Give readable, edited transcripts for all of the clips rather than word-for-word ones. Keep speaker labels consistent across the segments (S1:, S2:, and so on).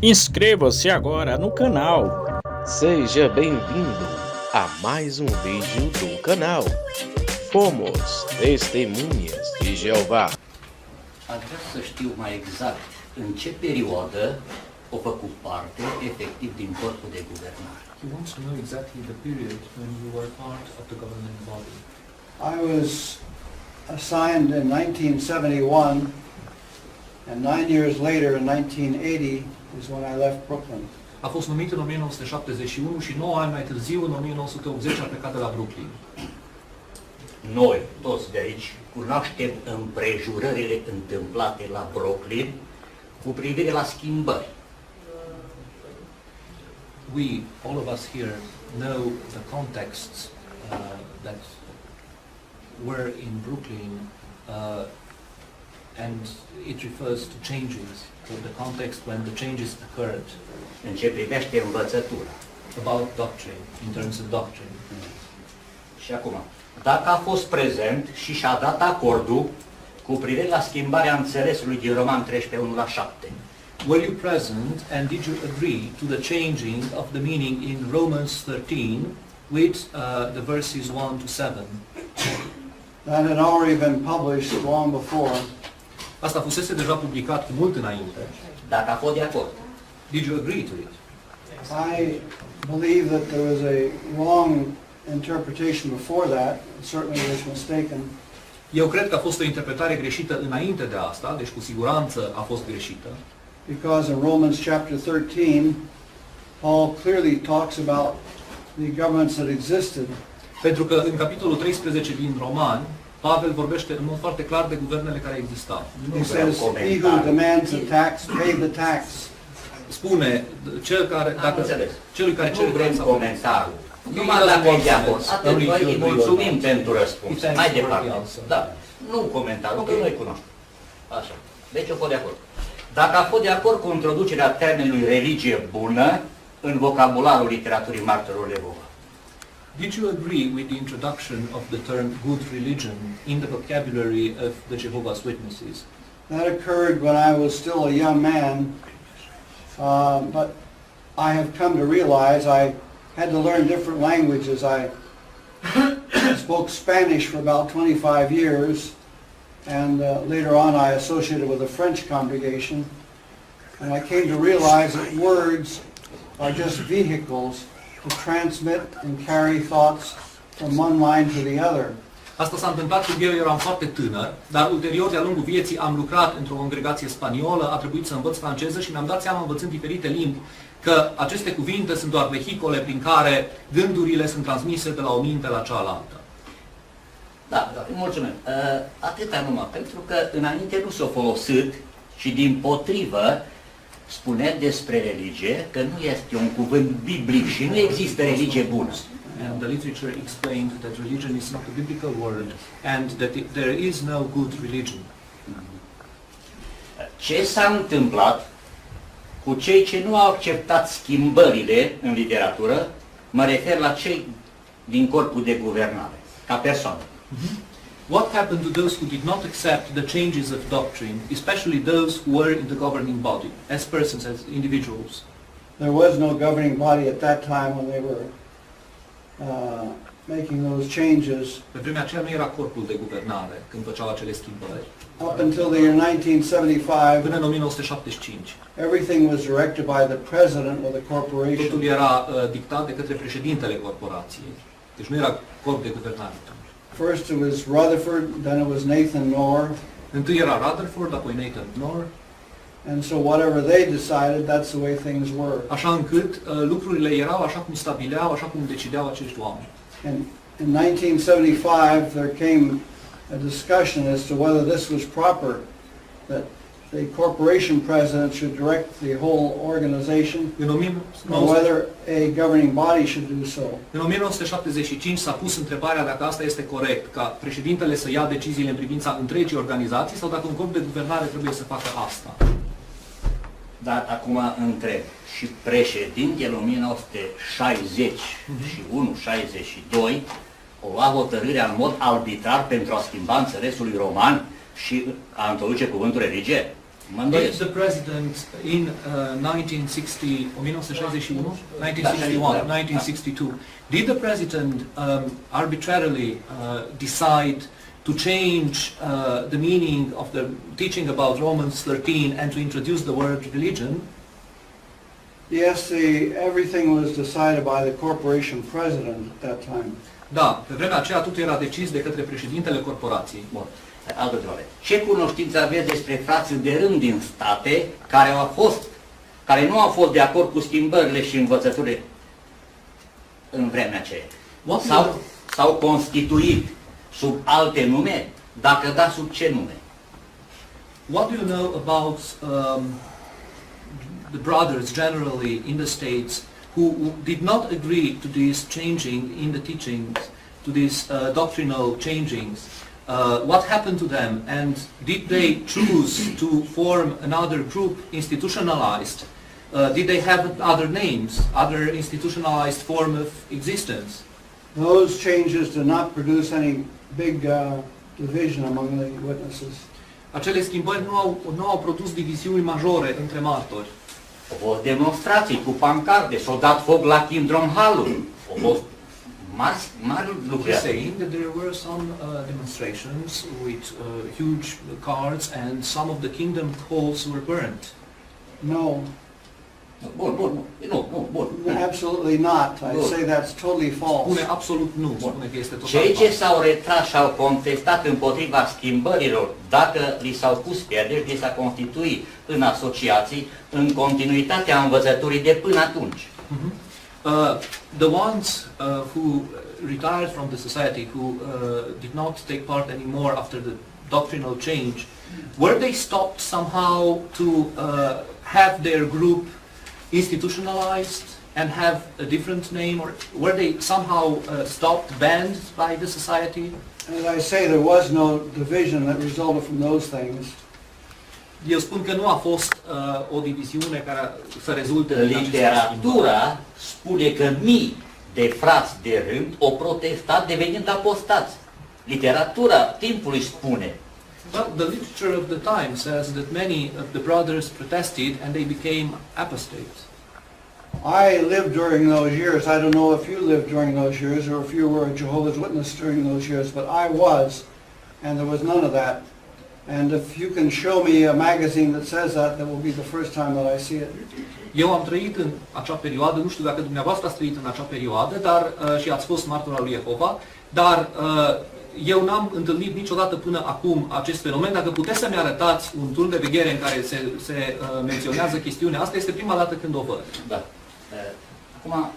S1: Inscreva-se agora no canal.
S2: Seja bem-vindo a mais um vídeo do canal. Fomos Testemunhas de Jeová.
S3: Aș vrea să știu mai exact în ce perioadă o făcut parte efectiv din corpul de guvernare.
S4: He wants to know exactly the period when you were part of the governing body.
S5: I was assigned in 1971, and 9 years later, in 1980, is when I left Brooklyn.
S4: A fost numit în 1971 și 9 ani mai târziu, în 1980, a plecat de la Brooklyn.
S3: Noi, toți de aici, cunoaștem împrejurările întâmplate la Brooklyn cu privire la schimbări.
S4: We, all of us here, know the contexts that were in Brooklyn, and it refers to changes, to the context when the changes occurred.
S3: În ce privește învățătura.
S4: About doctrine, in terms of doctrine.
S3: Și acum, dacă a fost prezent și și-a dat acordul cu privire la schimbarea înțelesului din Roman 13, 1 la 7.
S4: Were you present and did you agree to the changing of the meaning in Romans 13 with the verses 1 to 7?
S5: That had already been published long before.
S4: Asta fusese deja publicat mult înainte.
S3: Dacă a fost de acord.
S4: Did you agree to it?
S5: I believe that there was a wrong interpretation before that. It certainly was mistaken.
S4: Eu cred că a fost o interpretare greșită înainte de asta, deci cu siguranță a fost greșită.
S5: Because in Romans chapter 13, Paul clearly talks about the governments that existed.
S4: Pentru că în capitolul 13 din Roman, Pavel vorbește în mod foarte clar de guvernele care existau.
S5: He says, he who demands a tax, pay the tax.
S4: Spune, celui care cere
S3: vrem
S4: taxa.
S3: comentariu. Numai dacă e de acord. Atât, noi îi mulțumim pentru răspuns. Mai departe. Da. Nu comentariu, că noi cunoaștem. Așa. Deci eu fost de acord. Dacă a fost de acord cu introducerea termenului religie bună în vocabularul literaturii martorilor Jehova.
S4: Did you agree with the introduction of the term good religion in the vocabulary of the Jehovah's Witnesses?
S5: That occurred when I was still a young man, but I have come to realize I had to learn different languages. I spoke Spanish for about 25 years, and later on I associated with a French congregation, and I came to realize that words are just vehicles to transmit and carry thoughts from one mind to the other.
S4: Asta s-a întâmplat când eu eram foarte tânăr, dar ulterior, de-a lungul vieții, am lucrat într-o congregație spaniolă, a trebuit să învăț franceză și mi-am dat seama, învățând diferite limbi, că aceste cuvinte sunt doar vehicole prin care gândurile sunt transmise de la o minte la cealaltă.
S3: Da, mulțumim. Atâta numai, pentru că înainte nu s-a folosit și din potrivă spune despre religie că nu este un cuvânt biblic și nu există religie bună.
S4: And the literature explained that religion is not a biblical word and that there is no good religion.
S3: Ce s-a întâmplat cu cei ce nu au acceptat schimbările în literatură, mă refer la cei din corpul de guvernare, ca persoană.
S4: What happened to those who did not accept the changes of doctrine, especially those who were in the governing body, as persons, as individuals?
S5: There was no governing body at that time when they were making those changes.
S4: Pe vremea aceea nu era corpul de guvernare când făceau acele schimbări.
S5: Up until the year 1975,
S4: Până în 1975,
S5: everything was directed by the president of the corporation.
S4: totul era dictat de către președintele corporației. Deci nu era corp de guvernare.
S5: First it was Rutherford, then it was Nathan Knorr.
S4: Întâi era Rutherford, apoi Nathan Knorr.
S5: And so whatever they decided, that's the way things were.
S4: Așa încât lucrurile erau așa cum stabileau, așa cum decideau acești oameni.
S5: And in 1975 there came a discussion as to whether this was proper, that the corporation president should direct the whole organization, or whether a governing body should do so.
S4: În 1975 s-a pus întrebarea dacă asta este corect, ca președintele să ia deciziile în privința întregii organizații sau dacă un corp de guvernare trebuie să facă asta.
S3: Dar acum întreb, și președintele 1961-62 o lua hotărârea în mod arbitrar pentru a schimba înțelesul roman și a introduce cuvântul religie? Mă îndoiesc.
S4: Did the president in 1961, 1962, did the president arbitrarily decide to change the meaning of the teaching about Romans 13 and to introduce the word religion?
S5: Yes, everything was decided by the corporation president at that time.
S4: Da, pe vremea aceea totul era decis de către președintele corporației.
S3: Bun. Altă întrebare. Ce cunoștință aveți despre frații de rând din state care nu au fost de acord cu schimbările și învățăturile în vremea aceea? S-au constituit sub alte nume? Dacă da, sub ce nume?
S4: What do you know about the brothers generally in the States who did not agree to this changing in the teachings, to these doctrinal changings? What happened to them, and did they choose to form another group, institutionalized? Did they have other names, other institutionalized form of existence?
S5: Those changes did not produce any big division among the witnesses.
S4: Acele schimbări nu au produs diviziuni majore între martori.
S3: Au fost demonstrații cu pancarde, s-au dat foc la Kingdom Hall-ul. Au fost mari lucruri.
S4: Saying that there were some demonstrations with huge cards and some of the kingdom halls were burnt.
S5: No.
S3: Bun.
S5: Absolutely not. I say that's totally false.
S4: Spune absolut nu, spune că este total
S3: Cei ce
S4: fals.
S3: s-au retras și au contestat împotriva schimbărilor, dacă li s-au pus pierderi, li s-a constituit în asociații, în continuitatea învățăturii de până atunci.
S4: The ones who retired from the society, who did not take part anymore after the doctrinal change, were they stopped somehow to have their group institutionalized and have a different name, or were they somehow stopped, banned by the society?
S5: As I say, there was no division that resulted from those things.
S4: Eu spun că nu a fost o diviziune care să rezulte din aceste schimbări.
S3: Literatura spune că mii de frați de rând au protestat devenind apostați. Literatura timpului spune.
S4: Well, the literature of the time says that many of the brothers protested and they became apostates.
S5: I lived during those years. I don't know if you lived during those years or if you were a Jehovah's Witness during those years, but I was, and there was none of that. And if you can show me a magazine that says that, that will be the first time that I see it.
S4: Eu am trăit în acea perioadă, nu știu dacă dumneavoastră ați trăit în acea perioadă, dar și ați fost martor al lui Jehova, dar eu n-am întâlnit niciodată până acum acest fenomen. Dacă puteți să-mi arătați un turn de veghere în care se menționează chestiunea asta, este prima dată când o văd.
S3: Da. Acum,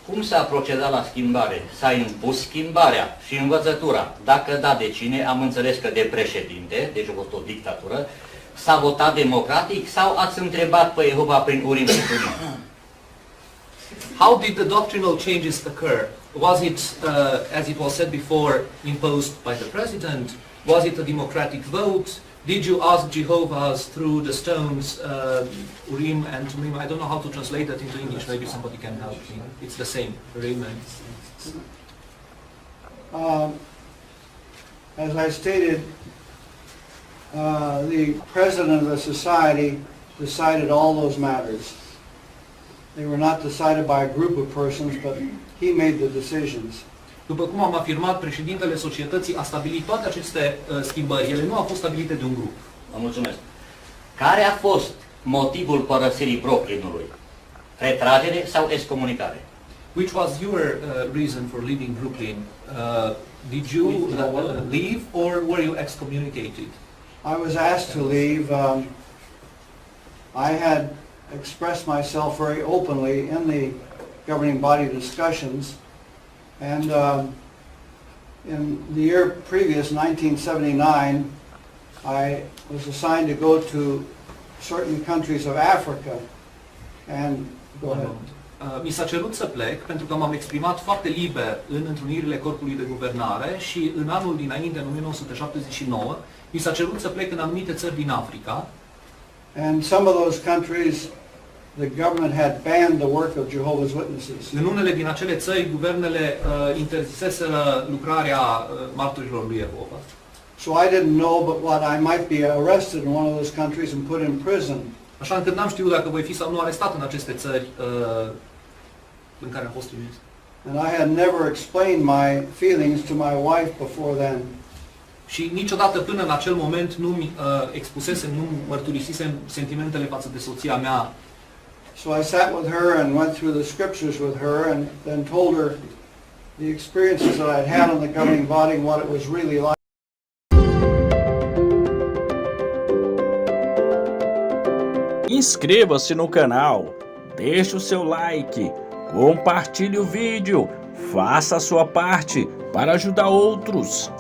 S3: cum s-a procedat la schimbare? S-a impus schimbarea și învățătura. Dacă da, de cine? Am înțeles că de președinte, deci a fost o dictatură. S-a votat democratic sau ați întrebat pe Jehova prin Urim și Tumim?
S4: How did the doctrinal changes occur? Was it, as it was said before, imposed by the president? Was it a democratic vote? Did you ask Jehovah's through the stones, Urim and Tumim? I don't know how to translate that into English. Maybe somebody can help me. It's the same, Urim and...
S5: As I stated, the president of the society decided all those matters. They were not decided by a group of persons, but he made the decisions.
S4: După cum am afirmat, președintele societății a stabilit toate aceste schimbări. Ele nu au fost stabilite de un grup.
S3: Vă mulțumesc. Care a fost motivul părăsirii Brooklynului? Retragere sau excomunicare?
S4: Which was your reason for leaving Brooklyn? Did you leave or were you excommunicated?
S5: I was asked to leave. I had expressed myself very openly in the governing body discussions, and in the year previous, 1979, I was assigned to go to certain countries of Africa, and go ahead.
S4: Mi s-a cerut să plec pentru că m-am exprimat foarte liber în întrunirile corpului de guvernare și în anul dinainte, în 1979, mi s-a cerut să plec în anumite țări din Africa.
S5: And some of those countries, the government had banned the work of Jehovah's Witnesses.
S4: În unele din acele țări, guvernele interziseseră lucrarea martorilor lui Jehova.
S5: So I didn't know but what I might be arrested in one of those countries and put in prison.
S4: Așa încât n-am știut dacă voi fi sau nu arestat în aceste țări în care am fost trimis.
S5: And I had never explained my feelings to my wife before then.
S4: Și niciodată până în acel moment nu-mi expusesem, nu mărturisisem sentimentele față de soția mea.
S5: So I sat with her and went through the scriptures with her and then told her the experiences that I'd had in the governing body and what it was really like.
S1: Inscreva-se no canal, deixe o seu like, compartilhe o vídeo, faça a sua parte para ajudar outros.